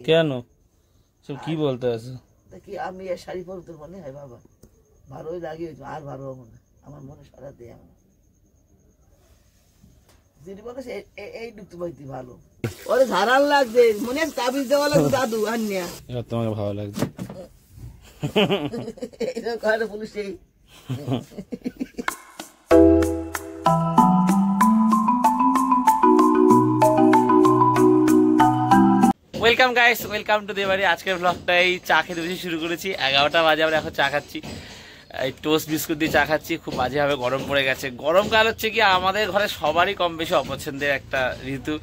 কেন সব কি বলতে আছে? কি আমি শাড়ি পরব তোর মনে হয় বাবা? ভালোই লাগে, আর ভালো হবো না, আমার মনে সারা দেয় আমার যেটি বলে এই ডুবতে পাইতে ভালো। ওরে ধারাল লাগছে মনে আছে তাবিজ দেওয়া লাগবে দাদু আন্যা। এবার তোমাকে ভালো লাগছে এটা কার পুলিশ এই ওয়েলকাম গাইস, ওয়েলকাম টু দেবাড়ি। আজকের ব্লগটাই চা খেতে বসে শুরু করেছি। 11টা বাজে, আমরা এখন চা খাচ্ছি, এই টোস্ট বিস্কুট দিয়ে চা খাচ্ছি। খুব বাজেভাবে গরম পড়ে গেছে। গরমকাল হচ্ছে কি আমাদের ঘরে সবারই কম বেশি অপছন্দের একটা ঋতু।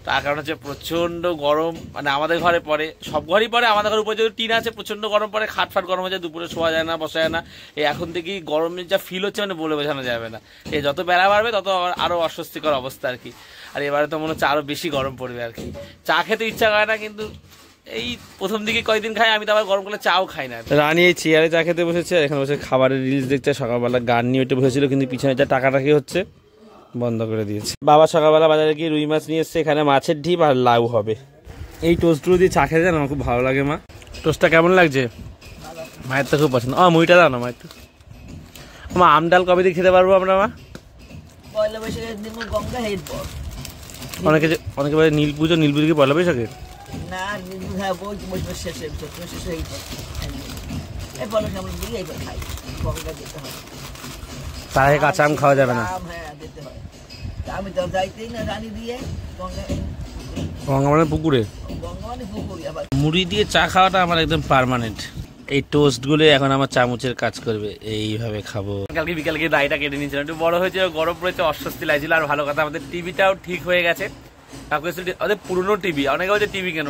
তার কারণ হচ্ছে প্রচণ্ড গরম, মানে আমাদের ঘরে পড়ে, সব ঘরেই পড়ে। আমাদের ঘরের উপরে যদি টিন আছে প্রচণ্ড গরম পড়ে, খাটফাট গরম হয়ে যায়, দুপুরে শোয়া যায় না, বসা যায় না। এই এখন থেকেই গরমের যা ফিল হচ্ছে মানে বলে বোঝানো যাবে না। এই যত বেলা বাড়বে তত আরও অস্বস্তিকর অবস্থা আর কি। আর এবারে তো মনে হচ্ছে আরও বেশি গরম পড়বে আর কি। চা খেতে ইচ্ছা করে না, কিন্তু এই প্রথম দিকে কয়েকদিন খাই, আমি তো আবার গরমকালে চাও খাই না। রানী এই চেয়ারে চা খেতে বসেছে, এখানে বসে খাবারের রিলস দেখছে। সকালবেলা গান নিয়ে ওইটা বসেছিল, কিন্তু পিছনে যা টাকাটাকি হচ্ছে বন্ধ করে দিয়েছে। বাবা সকালবেলা বাজারে গিয়ে রুই মাছ নিয়ে এসছে, এখানে মাছের ঢিপ আর লাউ হবে। এই টোস্টগুলো দিয়ে চা খেতে জানো আমার খুব ভালো লাগে। মা টোস্টটা কেমন লাগছে? মায়ের তো খুব পছন্দ। মুইটা দাও না মায়ের তো। মা আম ডাল কবে দিয়ে খেতে পারবো আমরা? মা অনেকে বলে নীল পুজো, নীল পুজো কি পয়লা বৈশাখে? না তার আগে কাঁচা আম খাওয়া যাবে না। আমি তো যাইতেই না রানী দিয়ে গঙ্গা মানে পুকুরে। মুড়ি দিয়ে চা খাওয়াটা আমার একদম পার্মানেন্ট। এই টোস্টগুলো এখন আমার চামচের কাজ করবে, এইভাবে খাবো। কালকে বিকালকে দাড়িটা কেটে নিয়েছিলাম, একটু বড় হয়েছে, গরম পড়েছে, অস্বস্তি লাগছিল। আর ভালো কথা আমাদের টিভিটাও ঠিক হয়ে গেছে। আমাদের পুরনো টিভি, অনেকে বলছে টিভি কেন,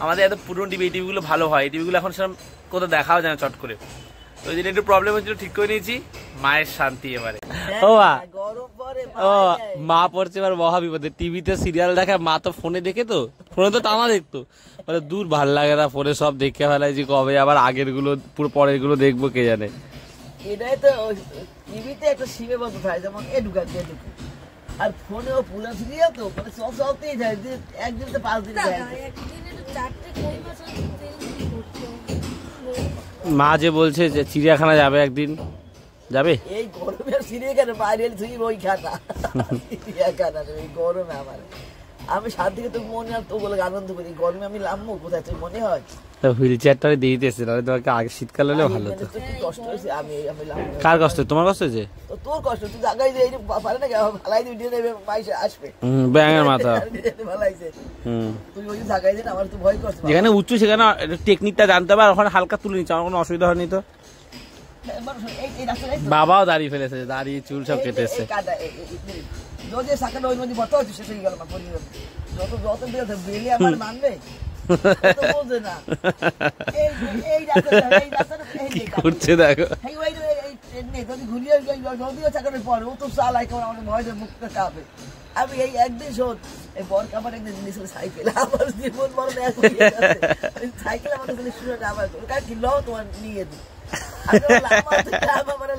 আমাদের এত পুরনো টিভি, এই টিভিগুলো ভালো হয়। এই টিভিগুলো এখন সেরকম কোথাও দেখাও যায় না চট করে। তো ওই দিন একটু প্রবলেম হচ্ছিল, ঠিক করে নিয়েছি। মায়ের শান্তি এবারে। ও মা পড়ছে এবার মহা বিপদে। টিভিতে সিরিয়াল দেখে, মা তো ফোনে দেখে, তো ফোনে তো টানা দেখতো, বলে দূর ভাল লাগে না, ফোনে সব দেখে ফেলাইছি, কবে আবার আগের গুলো পুরো পরের গুলো দেখবো কে জানে। এটাই তো টিভিতে একটা সীমাবদ্ধ থাকে, যেমন এডুকা আর ফোনেও পুরো সিরিয়াল তো মানে সব চলতেই যায়, একদিন তো 5 দিন যায়। মা যে বলছে যে চিড়িয়াখানা যাবে একদিন, যাবে? এই গরমে চিড়িয়াখানা বাইরে তুই ওই খাতা চিড়িয়াখানা এই গরমে আমার আমি সাত দিকে তো মনে আর তো বলে আনন্দ করি। গরমে আমি লামবো কোথায় তুই মনে হয়? হুইল চেয়ারটা দিয়ে দিতেছে, নাহলে তোমাকে আগে শীতকাল হলে ভালো হতো। কষ্ট হয়েছে, আমি কার কষ্ট? তোমার কষ্ট হয়েছে? তোর কষ্ট, তুই জায়গায় যে পারে না ফালাই দিবি, দিয়ে নেবে মাইসে আসবে ব্যাঙের মাথা ফালাইছে। তুই ওই জায়গায় যে আমার তো ভয় করছে, যেখানে উঁচু সেখানে টেকনিকটা জানতে হবে। আর ওখানে হালকা তুলে নিচ্ছে, আমার কোনো অসুবিধা হয়নি তো। বাবাও দাঁড়িয়ে ফেলেছে, দাঁড়িয়ে চুল সব কেটেছে। যদি সাকাটা ওই নদী বর্তা হচ্ছে শেষ হয়ে গেল, যত যত বেরিয়ে আমার মানবে কি করছে দেখো। আমি এই একদিন শোধ এই বর কাপড় একদিন নিয়েছিল সাইকেল, আমার জীবন বড় সাইকেল আমার আমার কিনল তোমার নিয়ে দিই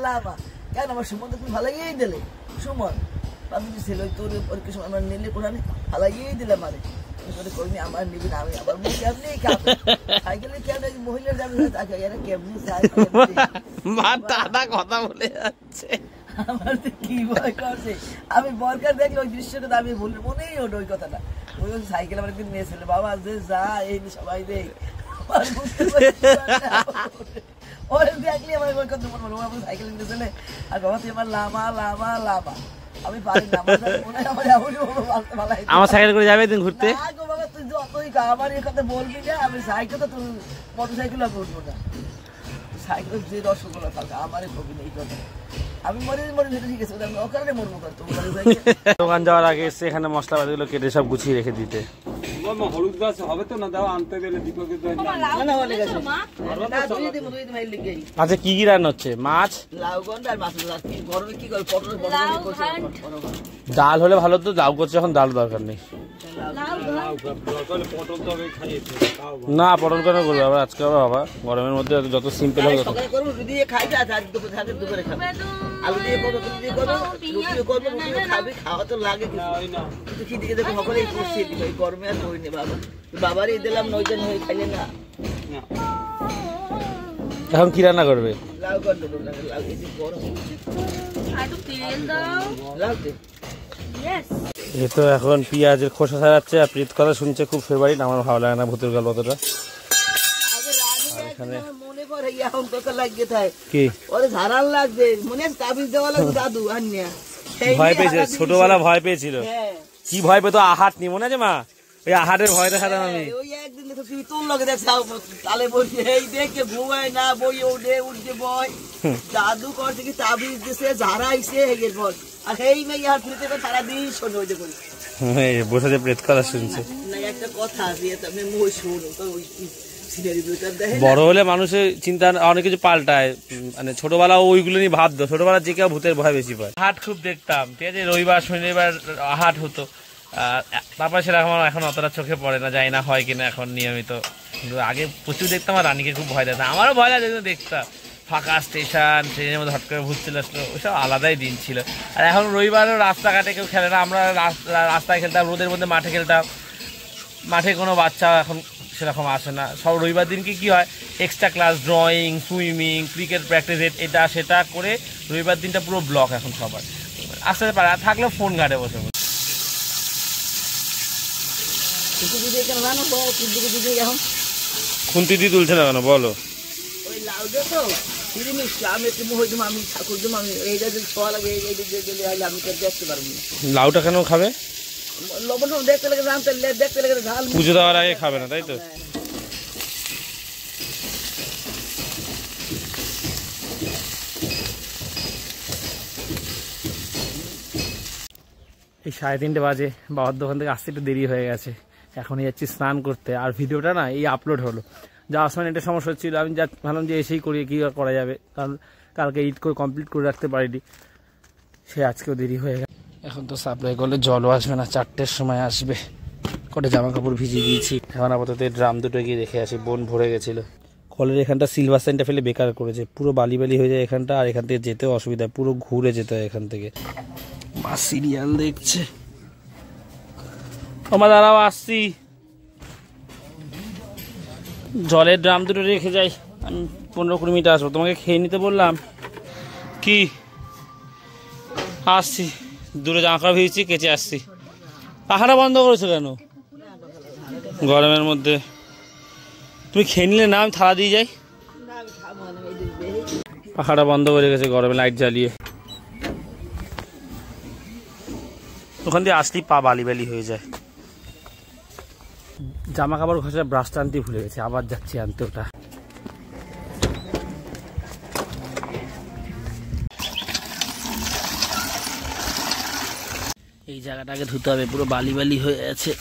লাভা কেন আমার সুমন তো তুমি ভালোই দিলে। সুমন ছিল তোর পরীক্ষার সময় আমার নিলে কোরআন ভালোই দিলে মানে করিনি, আমার নিবি না, আমি আবার কেমনি সাইকেলে কেন মহিলার যাবে কেমনি কথা বলে যাচ্ছে। আমার কি ভয় করছে, আমি বরকার দেখলে ওই দৃশ্যটা আমি ভুল মনেই ওটা ওই কথাটা। ওই সাইকেল আমার একদিন নিয়েছিল, বাবা যে যা এই সবাই দেখ ওরে দেখলি আমার ওই কথা মনে হলো আমার সাইকেল নিয়েছিলে। আর বাবা তুই আমার লামা লামা লামা, আমি পারি না, আমার সাইকেল করে যাবে দিন ঘুরতে। বাবা তুই যতই আমার এই কথা বলবি না, আমি সাইকেল তো তুই মোটর সাইকেল আমি উঠবো না। সাইকেল যে রসগোল্লা থাকবে আমারই কবি নেই কথা, আমি মরে মরে যেটা ঠিক আছে, আমি ওখানে মরবো করতো। দোকান যাওয়ার আগে এসে এখানে মশলাপাতিগুলো কেটে সব গুছিয়ে রেখে দিতে। হলুদ গাছ হবে তো না, দাও আনতে গেলে দীপকের। আচ্ছা কি কি রান্না হচ্ছে? মাছ, লাউগন্ড আর মাছ। গরমে কি করে পটল ডাল হলে ভালো তো, লাউ করছে এখন, ডাল দরকার নেই। পটল তো আমি খাইয়েছি না পটল কেন করবে আবার আজকে আবার বাবা গরমের মধ্যে যত সিম্পল হবে তত সকালে করবো রুটি দিয়ে খাই যা আজ দুপুরে খাবে আলু দিয়ে করবো রুটি দিয়ে করবো রুটি করবো রুটি দিয়ে খাবি খাওয়া তো লাগে কিন্তু কি দিকে দেখো সকলেই করছি এই গরমে আর করিনি বাবা বাবারই দিলাম নয়জন হয়ে খাইলে না এখন কি রান্না করবে লাউ কর দেবো লাউ এই যে গরম লাউ দে এ তো এখন পেঁয়াজের খোসা ছাড়াচ্ছে আর প্রীত কথা শুনছে খুব ফেভারিট আমার ভালো লাগে না ভূতের গল্প অতটা মনে করে এখন কত লাগিয়ে থাকে কি ওরে ঝাড়াল লাগছে মনে আছে তাবিজ দেওয়া লাগবে দাদু আন্যা ভয় পেয়েছে ছোটবেলা ভয় পেয়েছিল কি ভয় পেতো আহাট নি মনে আছে মা ওই আহাটের ভয় দেখাতাম আমি ওই একদিন দেখো তুই তোর লগে দেখছ তালে বসে এই দেখে ঘুমায় না বই উঠে বয় দাদু করছে কি তাবিজ দিছে ঝাড়াইছে এর পর আর এই মেয়ে আর ফিরতে সারাদিন শোনো ওই যে করি বসে যে প্রেত কথা শুনছে না একটা কথা আছে তুমি মই শোনো তো ওই সিনারি ভিতর দেখে বড় হলে মানুষের চিন্তা অনেক কিছু পাল্টায় মানে ছোটবেলা ওইগুলো নিয়ে ভাবতো ছোটবেলা যে কেউ ভূতের ভয় বেশি পায় হাট খুব দেখতাম ঠিক আছে রবিবার শনিবার হাট হতো তারপরে সেরকম এখন অতটা চোখে পড়ে না যাই না হয় কিনা এখন নিয়মিত কিন্তু আগে প্রচুর দেখতাম আর রানীকে খুব ভয় দেখতাম আমারও ভয় লাগে দেখতাম ফাঁকা স্টেশন ট্রেনের মধ্যে হট করে ভূত চলে আসলো ওইসব আলাদাই দিন ছিল আর এখন রবিবারও রাস্তাঘাটে কেউ খেলে না আমরা রাস্তায় খেলতাম রোদের মধ্যে মাঠে খেলতাম মাঠে কোনো বাচ্চা এখন সেরকম আসে না সব রবিবার দিনকে কি হয় extra class drawing swimming cricket practice এটা সেটা করে রবিবার দিনটা পুরো ব্লক এখন সবার আসতে পারে আর থাকলেও ফোন ঘাটে বসে খুন্তি দিয়ে তুলছে না কেন বলো ওই লাউ দে তো ফিরে মিশছে আমি একটু মুখ হইতাম আমি ঠাকুর দিম আমি এইটা যদি ছোঁয়া লাগে এই দিলে হলে আমি তো দেখতে পারবো না লাউটা কেন খাবে লবণ দেখতে লাগে জানতে দেখতে লাগে ঝাল পুজো দেওয়ার আগে খাবে না তাই তো এই 3:30 বাজে বাবার দোকান থেকে আসতে একটু দেরি হয়ে গেছে এখনই যাচ্ছি স্নান করতে আর ভিডিওটা না এই আপলোড হলো যাওয়ার সময় একটা সমস্যা হচ্ছিল আমি যা ভাবলাম যে এসেই করি কী করা যাবে কারণ কালকে এডিট করে কমপ্লিট করে রাখতে পারিনি সে আজকেও দেরি হয়ে গেছে এখন তো সাপ্লাই করলে জলও আসবে না 4টের সময় আসবে কটা জামা কাপড় ভিজিয়ে দিয়েছি এখন আপাতত ড্রাম দুটো গিয়ে রেখে আসি বোন ভরে গেছিলো কলের এখানটা সিলভার সাইনটা ফেলে বেকার করেছে পুরো বালি বালি হয়ে যায় এখানটা আর এখান থেকে যেতেও অসুবিধা পুরো ঘুরে যেতে হয় এখান থেকে মা সিরিয়াল দেখছে আমার দাঁড়াও আসছি জলের ড্রাম দুটো রেখে যাই আমি 15-20 মিনিট আসবো তোমাকে খেয়ে নিতে বললাম কি আসছি দূরে জামা কাপড় ভিজছি কেচে আসছি পাখাটা বন্ধ করেছো কেন গরমের মধ্যে তুমি খেয়ে নিলে না আমি থালা দিয়ে যাই পাখাটা বন্ধ করে গেছে গরমে লাইট জ্বালিয়ে ওখান দিয়ে আসলেই পা বালি বালি হয়ে যায় জামা কাপড় ঘষে ব্রাশটা আনতে ভুলে গেছে আবার যাচ্ছি আনতে ওটা এই জায়গাটাকে ধুতে হবে পুরো বালি বালি হয়ে আছে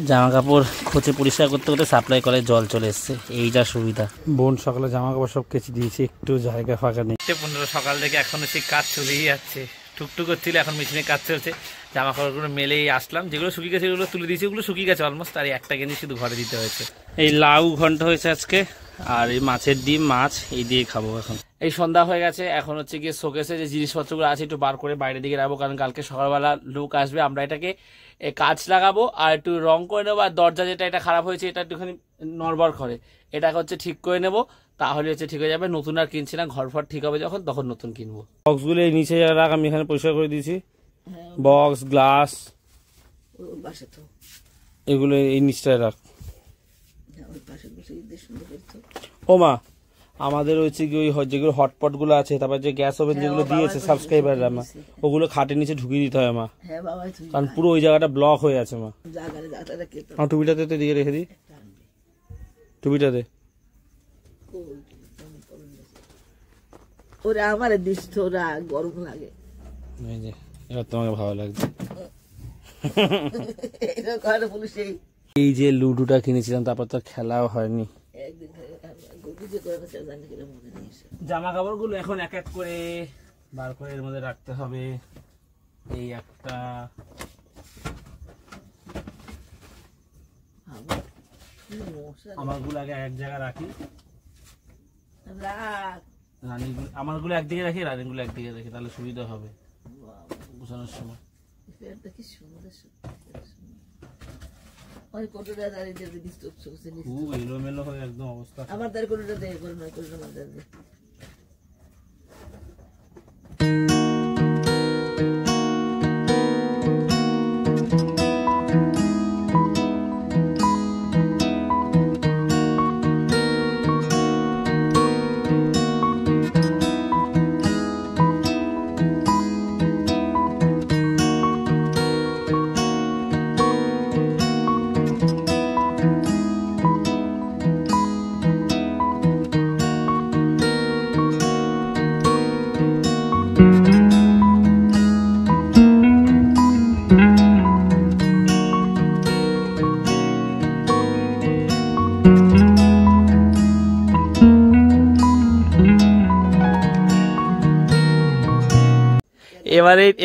জামা কাপড় খোঁচে পরিষ্কার করতে করতে সাপ্লাই করে জল চলে এসছে এইটা সুবিধা বোন সকালে জামা কাপড় সব কেচে দিয়েছে একটু জায়গা ফাঁকা নেই 15 সকাল থেকে এখনো সেই কাজ চলেই যাচ্ছে টুকটুক করছিল এখন মেশিনে কাজ চলছে জামা কাপড়গুলো মেলেই আসলাম যেগুলো শুকিয়ে গেছে সেগুলো তুলে দিয়েছি ওগুলো শুকিয়ে গেছে অলমোস্ট আর একটা গেঞ্জি শুধু ঘরে দিতে হয়েছে এই লাউ ঘন্ট হয়েছে আজকে আর এই মাছের ডিম মাছ এই দিয়ে খাবো এখন এই সন্ধ্যা হয়ে গেছে এখন হচ্ছে গিয়ে শোকেসে যে জিনিসপত্রগুলো আছে একটু বার করে বাইরের দিকে রাখবো কারণ কালকে সকালবেলা লোক আসবে আমরা এটাকে কাঁচ লাগাবো আর একটু রং করে নেবো আর দরজা যেটা এটা খারাপ হয়েছে এটা একটুখানি নড়বড় করে এটাকে হচ্ছে ঠিক করে নেবো তাহলে হচ্ছে ঠিক হয়ে যাবে নতুন আর কিনছি না ঘর ফর ঠিক হবে যখন তখন নতুন কিনবো বক্সগুলো এই নিচে রাখ আমি এখানে পরিষ্কার করে দিয়েছি বক্স গ্লাস এগুলো এই নিচটায় রাখ ও মা আমাদের হচ্ছে কি ওই যেগুলো হটপট গুলো আছে তারপর যে গ্যাস ওভেন যেগুলো দিয়েছে সাবস্ক্রাইবাররা মা ওগুলো খাটের নিচে ঢুকিয়ে দিতে হয় মা কারণ পুরো ওই জায়গাটা ব্লক হয়ে আছে মা আমার টুপিটাতে তো দিকে রেখে দিই টুপিটাতে ওরা আমার দিস তোরা গরম লাগে এই যে এবার তোমাকে ভালো লাগছে এই যে লুডোটা কিনেছিলাম তারপর তো খেলাও হয়নি জামা কাপড় গুলো এখন এক এক করে বার করে এর মধ্যে রাখতে হবে এই একটা আমারগুলো আগে এক জায়গায় রাখি, রাখ। রানীগুলো আমারগুলো একদিকে রাখি, রানীগুলো একদিকে রাখি, তাহলে সুবিধা হবে গোছানোর সময়। পেয়ারটা কি সুন্দর সুন্দর। ওই কোটোটা দাঁড়িয়ে দিয়ে দিস তো, খুব এলোমেলো হয়ে একদম অবস্থা। আমার তার কোটোটা দে, করে না কোটোটা মাঝে দে।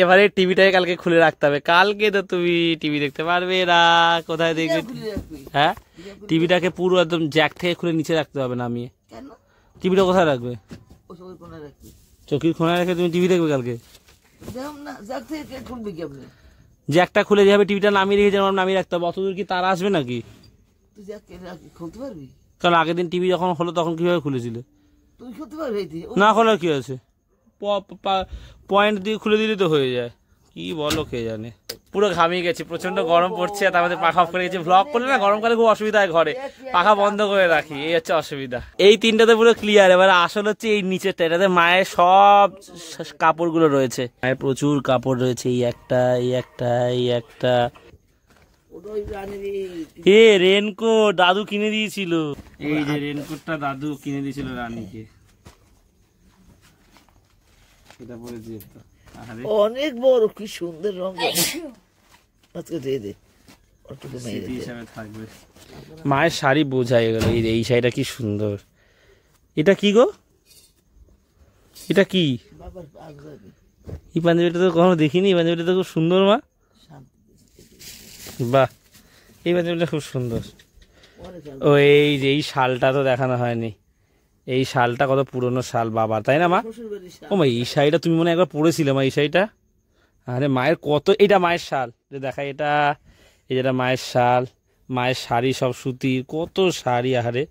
এবারে টিভিটাকে কালকে খুলে রাখতে হবে, কালকে তো তুমি টিভি দেখতে পারবে না। কোথায় দেখবে? হ্যাঁ, টিভিটাকে পুরো একদম জ্যাক থেকে খুলে নিচে রাখতে হবে নামিয়ে। কেন? টিভিটা কোথায় রাখবে? ওই কোণে রাখবি। চৌকির কোণায় রেখে তুমি টিভি দেখবে কালকে? দেখুন না, যাক থেকে খুলবি কি আপনি? জ্যাকটা খুলে যেভাবে টিভিটা নামিয়ে রেখে যেমন নামিয়ে রাখতে হবে, অতদূর কি তারা আসবে নাকি? তুই যাক খুলতে পারবি? কারণ আগের দিন টিভি যখন হলো তখন কিভাবে খুলেছিলে? তুই খুলতে পারবি? না খোলার কি আছে, পয়েন্ট দিয়ে খুলে দিলে তো হয়ে যায়। কি বলো কে জানে। পুরো ঘামিয়ে গেছি, প্রচন্ড গরম পড়ছে, তার মধ্যে পাখা অফ করে গেছি। ব্লগ করলে না গরমকালে খুব অসুবিধা হয়, ঘরে পাখা বন্ধ করে রাখি, এই হচ্ছে অসুবিধা। এই তিনটাতে পুরো ক্লিয়ার। এবার আসল হচ্ছে এই নিচেরটা, এটাতে মায়ের সব কাপড়গুলো রয়েছে, মায়ের প্রচুর কাপড় রয়েছে। এই একটা, এই একটা, এই একটা। এ রেনকোট দাদু কিনে দিয়েছিল, এই যে রেনকোটটা দাদু কিনে দিয়েছিল রানীকে, এটা পরেছি একটা। অনেক বড়, কি সুন্দর রঙ। আজকে দিয়ে দে, মায়ের শাড়ি বোঝাই গেল। এই শাড়িটা কি সুন্দর। এটা কি গো, এটা কি? এই পাঞ্জাবিটা তো কখনো দেখিনি, এই পাঞ্জাবিটা তো খুব সুন্দর মা। বাহ, এই পাঞ্জাবিটা খুব সুন্দর। ও এই যে এই শালটা তো দেখানো হয়নি, এই শালটা কত পুরনো শাল বাবা, তাই না মা? ও মা, এই শাড়িটা তুমি মনে একবার পরেছিলে মা, এই শাড়িটা? আরে মায়ের কত, এটা মায়ের শাল যে দেখায়, এটা এই যেটা মায়ের শাল, মায়ের শাড়ি সব সুতির, কত শাড়ি। আহারে,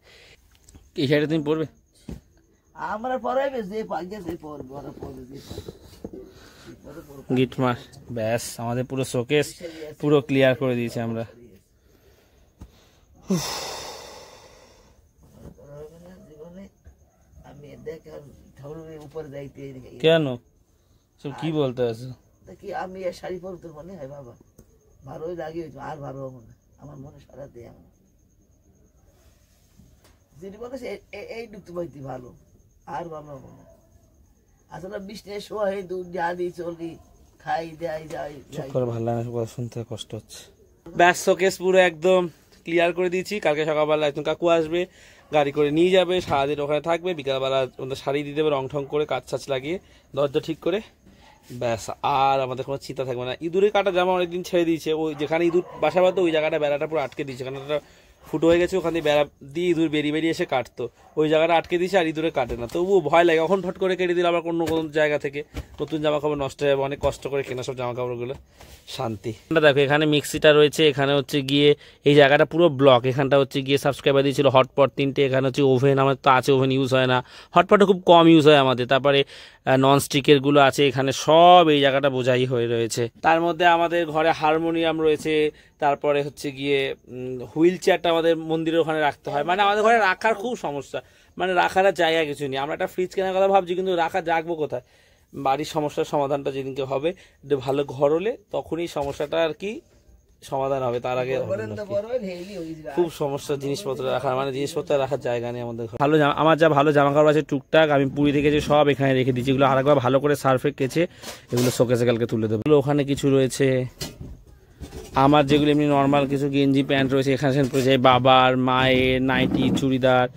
এই শাড়িটা তুমি পরবে? আমরা পরাইবে যে পাগে যে পরবে, ওরা পরবে যে গিট মার, ব্যাস আমাদের পুরো শোকেস পুরো ক্লিয়ার করে দিয়েছি আমরা। আমি দেখ ঠাকুরের উপরে যাইতে কেন সব কি বলতে আছো? কি আমি শাড়ি পরতে মনে হয় বাবা, ভালোই লাগে, আর ভালো হবো না, আমার মনে সারা দেয়। আমার যেটি বলতে এই ডুবতে পাইতে ভালো, আর ভালো হবো না। আসলে বৃষ্টি শোয়া হয়ে দুধ আদি চলি খাই দেয় যাই, ভালো লাগে না, শুনতে কষ্ট হচ্ছে। ব্যাস শোকেস পুরো একদম ক্লিয়ার করে দিয়েছি। কালকে সকালবেলা একজন কাকু আসবে, গাড়ি করে নিয়ে যাবে, সারাদিন ওখানে থাকবে, বিকালবেলা ওদের শাড়ি দিয়ে দেবে, রং ঠং করে কাচ ছাচ লাগিয়ে দরজা ঠিক করে, ব্যাস আর আমাদের কোনো চিন্তা থাকবে না। ইঁদুরে কাটা জামা অনেকদিন ছেড়ে দিয়েছে, ওই যেখানে ইঁদুর বাসা বাঁধতো ওই জায়গাটা বেড়াটা পুরো আটকে দিয়েছে, কারণ একটা ফুটো হয়ে গেছে, ওখান দিয়ে বেড়া দিয়ে ইঁদুর বেরিয়ে বেরিয়ে এসে কাটতো, ওই জায়গাটা আটকে দিয়েছে, আর ইঁদুরে কাটে না। তবুও ভয় লাগে, কখন ফট করে কেটে দিলে আবার কোনো কোনো জায়গা থেকে নতুন জামা কাপড় নষ্ট হয়ে যাবে, অনেক কষ্ট করে কেনা সব জামা কাপড়গুলো। শান্তি। দেখো এখানে মিক্সিটা রয়েছে, এখানে হচ্ছে গিয়ে এই জায়গাটা পুরো ব্লক, এখানটা হচ্ছে গিয়ে সাবস্ক্রাইবার দিয়েছিল হটপট 3টে, এখানে হচ্ছে ওভেন, আমাদের তো আছে ওভেন, ইউজ হয় না, হটপটও খুব কম ইউজ হয় আমাদের। তারপরে ননস্টিকের গুলো আছে এখানে, সব এই জায়গাটা বোঝাই হয়ে রয়েছে। তার মধ্যে আমাদের ঘরে হারমোনিয়াম রয়েছে, তারপরে হচ্ছে গিয়ে হুইল চেয়ারটা আমাদের মন্দিরের ওখানে রাখতে হয়, মানে আমাদের ঘরে রাখার খুব সমস্যা, মানে রাখার জায়গা কিছু নেই। আমরা একটা ফ্রিজ কেনার কথা ভাবছি, কিন্তু রাখবো কোথায়? বাড়ির সমস্যার সমাধানটা যেদিনকে হবে, ভালো ঘর হলে তখনই সমস্যাটা আর কি সমাধান হবে, তার আগে খুব সমস্যা জিনিসপত্র রাখার, মানে জিনিসপত্র রাখার জায়গা নেই আমাদের ঘরে। ভালো আমার যা ভালো জামা কাপড় আছে টুকটাক আমি পুরী থেকে যে সব এখানে রেখে দিচ্ছি, এগুলো আরেকবার ভালো করে সার্ফে কেচে এগুলো শোকেসে কালকে তুলে দেবো। ওখানে কিছু রয়েছে, আমার যেগুলো এমনি নর্মাল কিছু গেঞ্জি প্যান্ট রয়েছে এখানে রয়েছে, বাবার মায়ের নাইটি চুড়িদার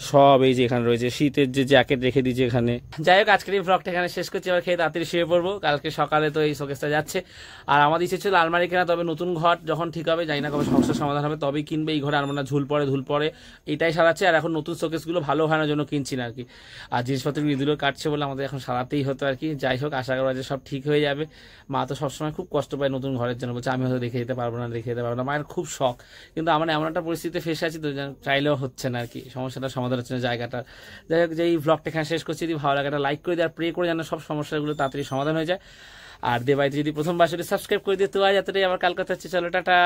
সব এই যে এখানে রয়েছে, শীতের যে জ্যাকেট রেখে দিয়েছে এখানে। যাই হোক আজকের এই ব্লগটা এখানে শেষ করছি, আবার খেয়ে তাড়াতাড়ি শুয়ে পড়বো, কালকে সকালে তো এই শোকেসটা যাচ্ছে। আর আমাদের ইচ্ছে ছিল আলমারি কেনা, তবে নতুন ঘর যখন ঠিক হবে জানি না কবে সমস্যার সমাধান হবে তবেই কিনবে। এই ঘরে আলমারি ঝুল পড়ে এটাই সারাচ্ছে। আর এখন নতুন শোকেসগুলো ভালো হয় না জন্য কিনছি না আর কি। আর জিনিসপত্র ইঁদুরও কাটছে বলে আমাদের এখন সারাতেই হতো আর কি। যাই হোক আশা করা যে সব ঠিক হয়ে যাবে। মা তো সবসময় খুব কষ্ট পায় নতুন ঘরের জন্য, বলছে আমি হয়তো দেখে যেতে পারবো না। মায়ের খুব শখ, কিন্তু আমার এমন একটা পরিস্থিতিতে ফেসে আছি তো চাইলেও হচ্ছে না আর কি, সমস্যাটা সমাধান হচ্ছে না জায়গাটা। যাই হোক যে এই ব্লগটা এখানে শেষ করছি, যদি ভালো লাগে একটা লাইক করে দিয়ে আর প্রে করে যেন সব সমস্যাগুলো তাড়াতাড়ি সমাধান হয়ে যায়। আর দেবাইতে যদি প্রথমবার সেটা সাবস্ক্রাইব করে দিয়ে তো আজ এতটাই, আবার কাল কথা হচ্ছে, চলো টাটা।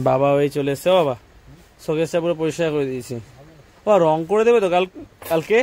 বাবা ওই চলে এসছে, বাবা শোকেসটা পুরো পরিষ্কার করে দিয়েছি। ও রং করে দেবে তো কালকে?